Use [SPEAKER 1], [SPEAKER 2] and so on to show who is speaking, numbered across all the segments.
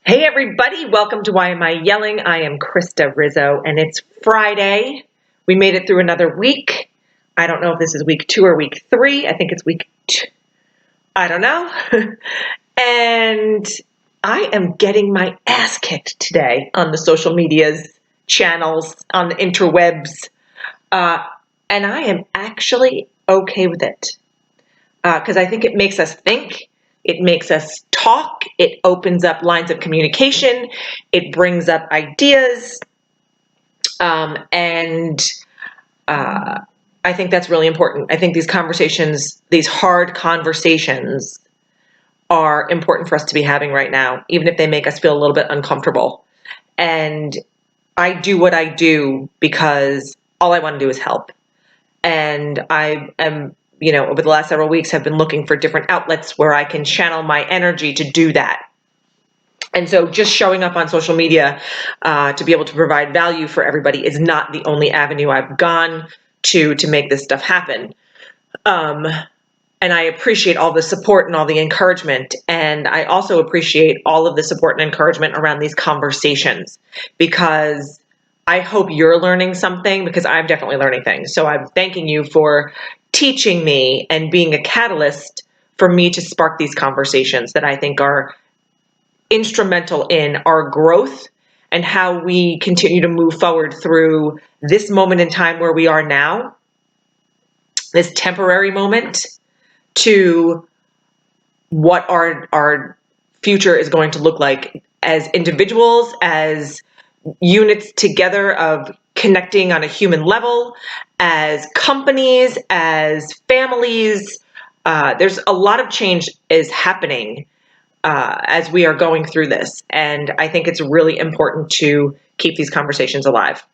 [SPEAKER 1] Hey everybody, welcome to Why Am I Yelling? I am Krista Rizzo and it's Friday. We made it through another week. I don't know if this is week 2 or week 3. I think it's week 2. I don't know. And I am getting my ass kicked today on the social medias, channels, on the interwebs. And I am actually okay with it. Because I think it makes us think, it makes us talk, it opens up lines of communication, it brings up ideas, and I think that's really important. I think these conversations, these hard conversations, are important for us to be having right now, even if they make us feel a little bit uncomfortable. And I do what I do because all I want to do is help. And I am, over the last several weeks have been looking for different outlets where I can channel my energy to do that. And so just showing up on social media to be able to provide value for everybody is not the only avenue I've gone to make this stuff happen. And I appreciate all the support and all the encouragement. And I also appreciate all of the support and encouragement around these conversations, because I hope you're learning something, because I'm definitely learning things. So I'm thanking you for teaching me and being a catalyst for me to spark these conversations that I think are instrumental in our growth and how we continue to move forward through this moment in time where we are now, this temporary moment, to what our future is going to look like as individuals, as units together of connecting on a human level, as companies, as families. There's a lot of change is happening as we are going through this. And I think it's really important to keep these conversations alive.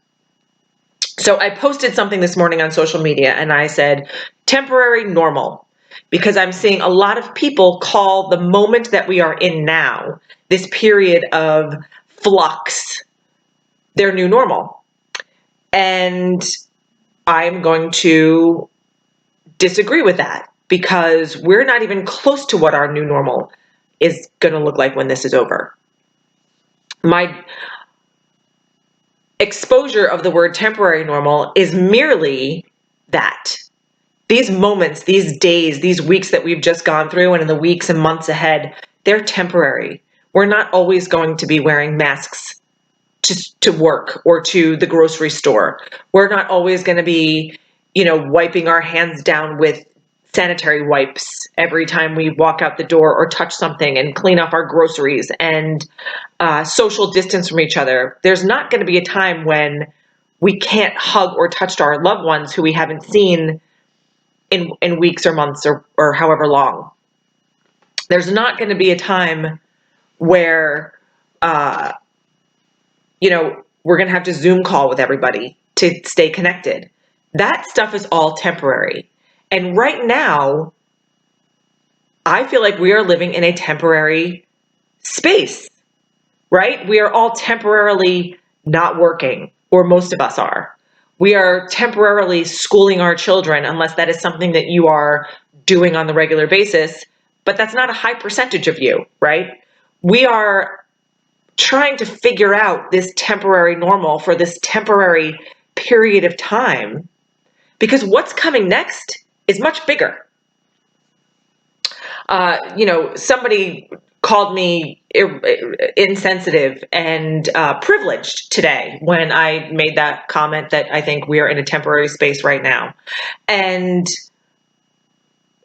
[SPEAKER 1] So I posted something this morning on social media and I said, temporary normal, because I'm seeing a lot of people call the moment that we are in now, this period of flux, their new normal. And I'm going to disagree with that, because we're not even close to what our new normal is going to look like when this is over. My exposure of the word temporary normal is merely that. These moments, these days, these weeks that we've just gone through, and in the weeks and months ahead, they're temporary. We're not always going to be wearing masks to work or to the grocery store. We're not always going to be, wiping our hands down with sanitary wipes every time we walk out the door or touch something, and clean up our groceries and social distance from each other. There's not going to be a time when we can't hug or touch our loved ones who we haven't seen in weeks or months or however long. There's not going to be a time where, we're going to have to Zoom call with everybody to stay connected. That stuff is all temporary. And right now, I feel like we are living in a temporary space, right? We are all temporarily not working, or most of us are. We are temporarily schooling our children, unless that is something that you are doing on the regular basis, but that's not a high percentage of you, right? We are trying to figure out this temporary normal for this temporary period of time, because what's coming next is much bigger. Somebody called me insensitive and privileged today when I made that comment that I think we are in a temporary space right now. And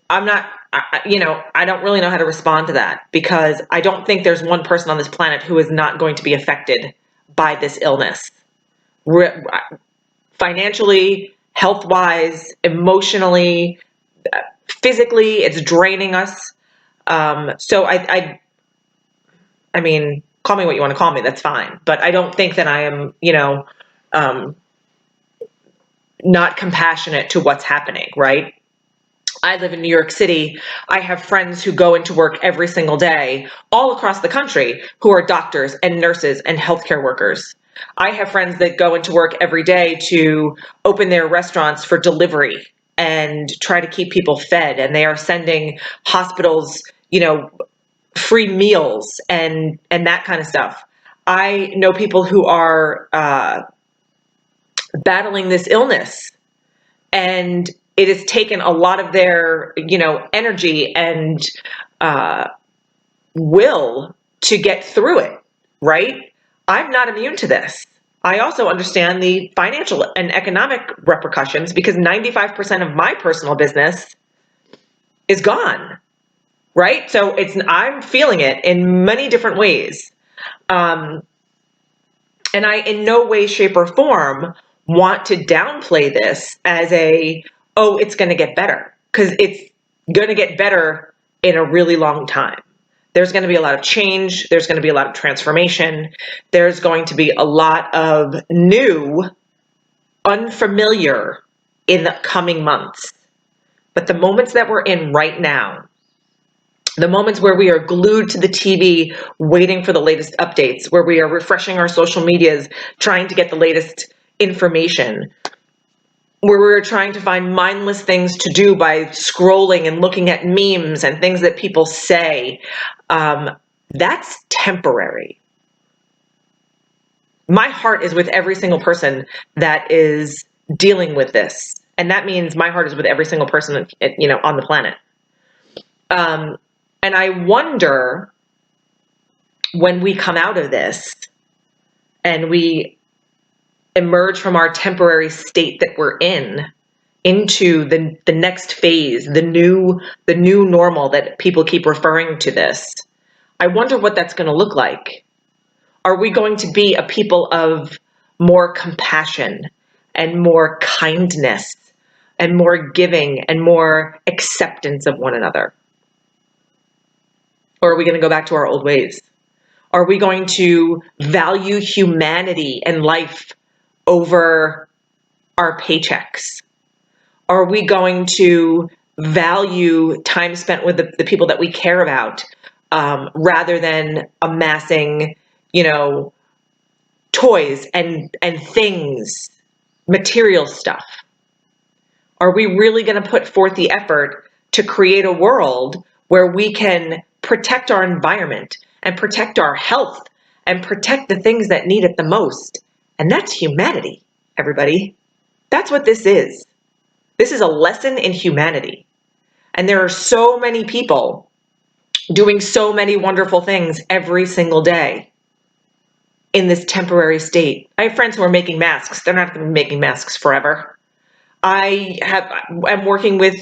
[SPEAKER 1] I'm not, I don't really know how to respond to that, because I don't think there's one person on this planet who is not going to be affected by this illness. Financially, health-wise, emotionally, physically, it's draining us. So I mean, call me what you want to call me, that's fine. But I don't think that I am, not compassionate to what's happening, right? I live in New York City. I have friends who go into work every single day all across the country who are doctors and nurses and healthcare workers. I have friends that go into work every day to open their restaurants for delivery and try to keep people fed. And they are sending hospitals, free meals and that kind of stuff. I know people who are battling this illness, and it has taken a lot of their, energy and will to get through it, right? I'm not immune to this. I also understand the financial and economic repercussions because 95% of my personal business is gone, right? So I'm feeling it in many different ways. And I, in no way, shape, or form, want to downplay this as oh, it's going to get better, because it's going to get better in a really long time. There's going to be a lot of change. There's going to be a lot of transformation. There's going to be a lot of new, unfamiliar in the coming months. But the moments that we're in right now, the moments where we are glued to the TV waiting for the latest updates, where we are refreshing our social medias, trying to get the latest information, where we're trying to find mindless things to do by scrolling and looking at memes and things that people say, that's temporary. My heart is with every single person that is dealing with this. And that means my heart is with every single person, on the planet. And I wonder, when we come out of this and we emerge from our temporary state that we're in into the next phase, the new normal that people keep referring to this, I wonder what that's going to look like. Are we going to be a people of more compassion and more kindness and more giving and more acceptance of one another? Or are we going to go back to our old ways? Are we going to value humanity and life over our paychecks? Are we going to value time spent with the people that we care about, rather than amassing, toys and things, material stuff? Are we really going to put forth the effort to create a world where we can protect our environment and protect our health and protect the things that need it the most? And that's humanity, everybody. That's what this is. This is a lesson in humanity. And there are so many people doing so many wonderful things every single day in this temporary state. I have friends who are making masks. They're not going to be making masks forever. I'm working with,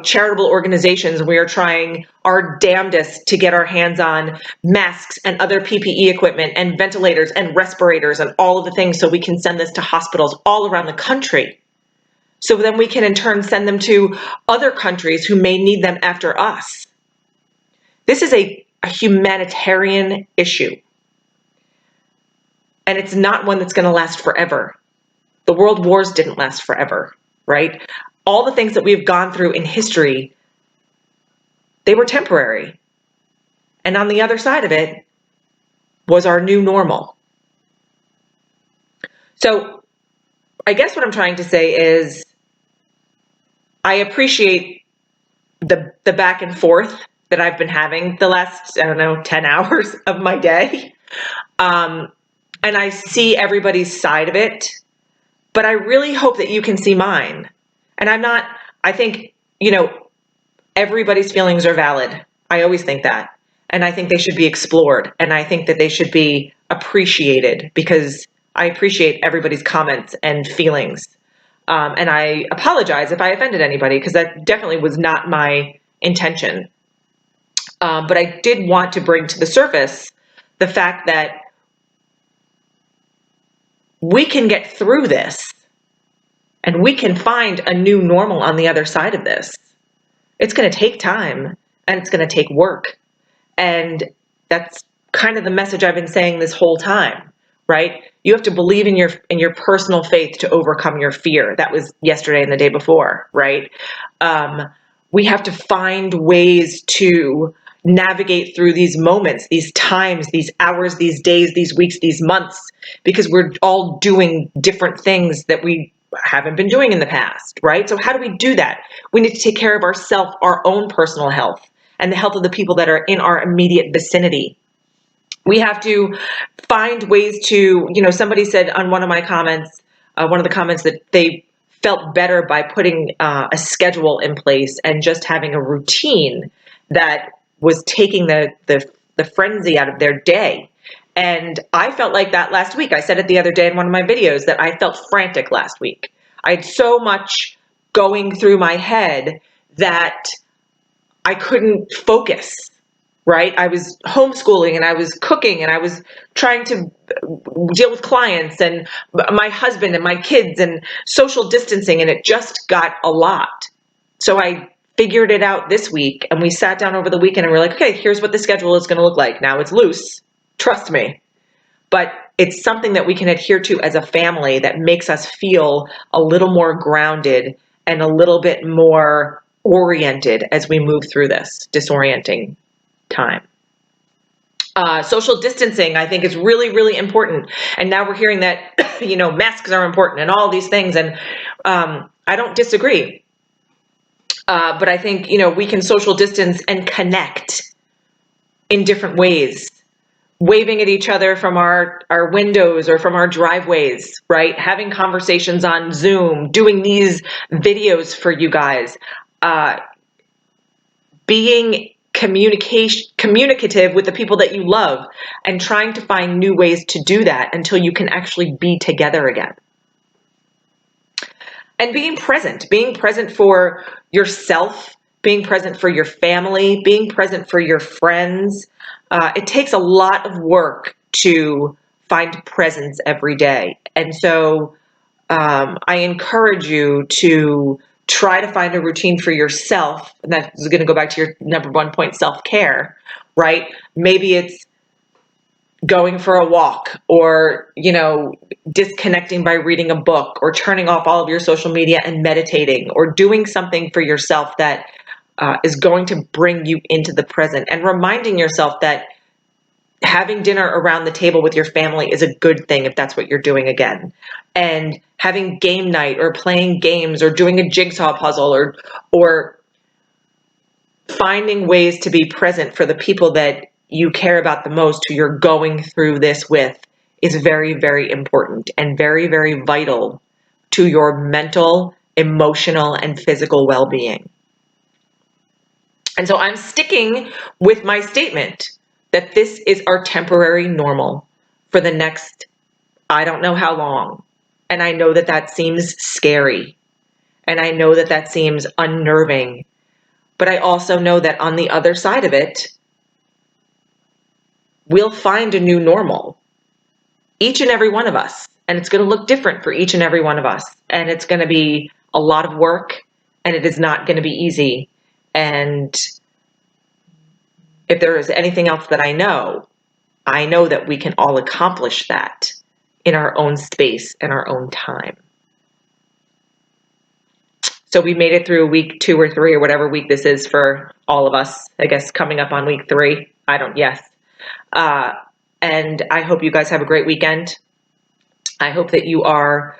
[SPEAKER 1] charitable organizations. We are trying our damnedest to get our hands on masks and other PPE equipment and ventilators and respirators and all of the things so we can send this to hospitals all around the country. So then we can in turn send them to other countries who may need them after us. This is a humanitarian issue. And it's not one that's going to last forever. The world wars didn't last forever, right? All the things that we've gone through in history, they were temporary. And on the other side of it was our new normal. So I guess what I'm trying to say is I appreciate the back and forth that I've been having the last, 10 hours of my day. And I see everybody's side of it, but I really hope that you can see mine. And I think, everybody's feelings are valid. I always think that. And I think they should be explored. And I think that they should be appreciated, because I appreciate everybody's comments and feelings. And I apologize if I offended anybody, because that definitely was not my intention. But I did want to bring to the surface the fact that we can get through this and we can find a new normal on the other side of this. It's going to take time and it's going to take work. And that's kind of the message I've been saying this whole time, right? You have to believe in your personal faith to overcome your fear. That was yesterday and the day before, right? We have to find ways to navigate through these moments, these times, these hours, these days, these weeks, these months, because we're all doing different things that we haven't been doing in the past, right? So how do we do that? We need to take care of ourselves, our own personal health, and the health of the people that are in our immediate vicinity. We have to find ways to, somebody said on one of my comments, one of the comments, that they felt better by putting a schedule in place and just having a routine that was taking the frenzy out of their day. And I felt like that last week. I said it the other day in one of my videos that I felt frantic last week. I had so much going through my head that I couldn't focus, right? I was homeschooling and I was cooking and I was trying to deal with clients and my husband and my kids and social distancing, and it just got a lot. So I figured it out this week, and we sat down over the weekend and we're like, okay, here's what the schedule is going to look like. Now it's loose, trust me, but it's something that we can adhere to as a family that makes us feel a little more grounded and a little bit more oriented as we move through this disorienting time. Social distancing, I think, is really, really important. And now we're hearing that, masks are important and all these things. And I don't disagree. But I think, we can social distance and connect in different ways. Waving at each other from our windows or from our driveways, right? Having conversations on Zoom, doing these videos for you guys, being communicative with the people that you love, and trying to find new ways to do that until you can actually be together again. And being present for yourself, being present for your family, being present for your friends. It takes a lot of work to find presence every day. And so I encourage you to try to find a routine for yourself. And that's going to go back to your number one point, self-care, right? Maybe it's going for a walk, or, disconnecting by reading a book, or turning off all of your social media and meditating, or doing something for yourself that is going to bring you into the present, and reminding yourself that having dinner around the table with your family is a good thing if that's what you're doing again. And having game night, or playing games, or doing a jigsaw puzzle, or finding ways to be present for the people that you care about the most, who you're going through this with, is very, very important and very, very vital to your mental, emotional, and physical well-being. And so I'm sticking with my statement that this is our temporary normal for the next, I don't know how long. And I know that that seems scary. And I know that that seems unnerving. But I also know that on the other side of it, we'll find a new normal. Each and every one of us. And it's going to look different for each and every one of us. And it's going to be a lot of work, and it is not going to be easy. And if there is anything else that I know that we can all accomplish that in our own space and our own time. So we made it through week 2 or 3, or whatever week this is for all of us. I guess coming up on week 3. And I hope you guys have a great weekend. I hope that you are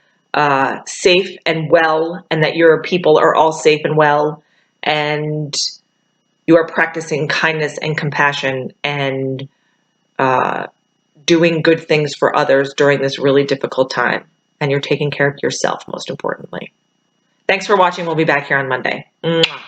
[SPEAKER 1] safe and well, and that your people are all safe and well, and you are practicing kindness and compassion, and doing good things for others during this really difficult time. And you're taking care of yourself, most importantly. Thanks for watching. We'll be back here on Monday. Mwah.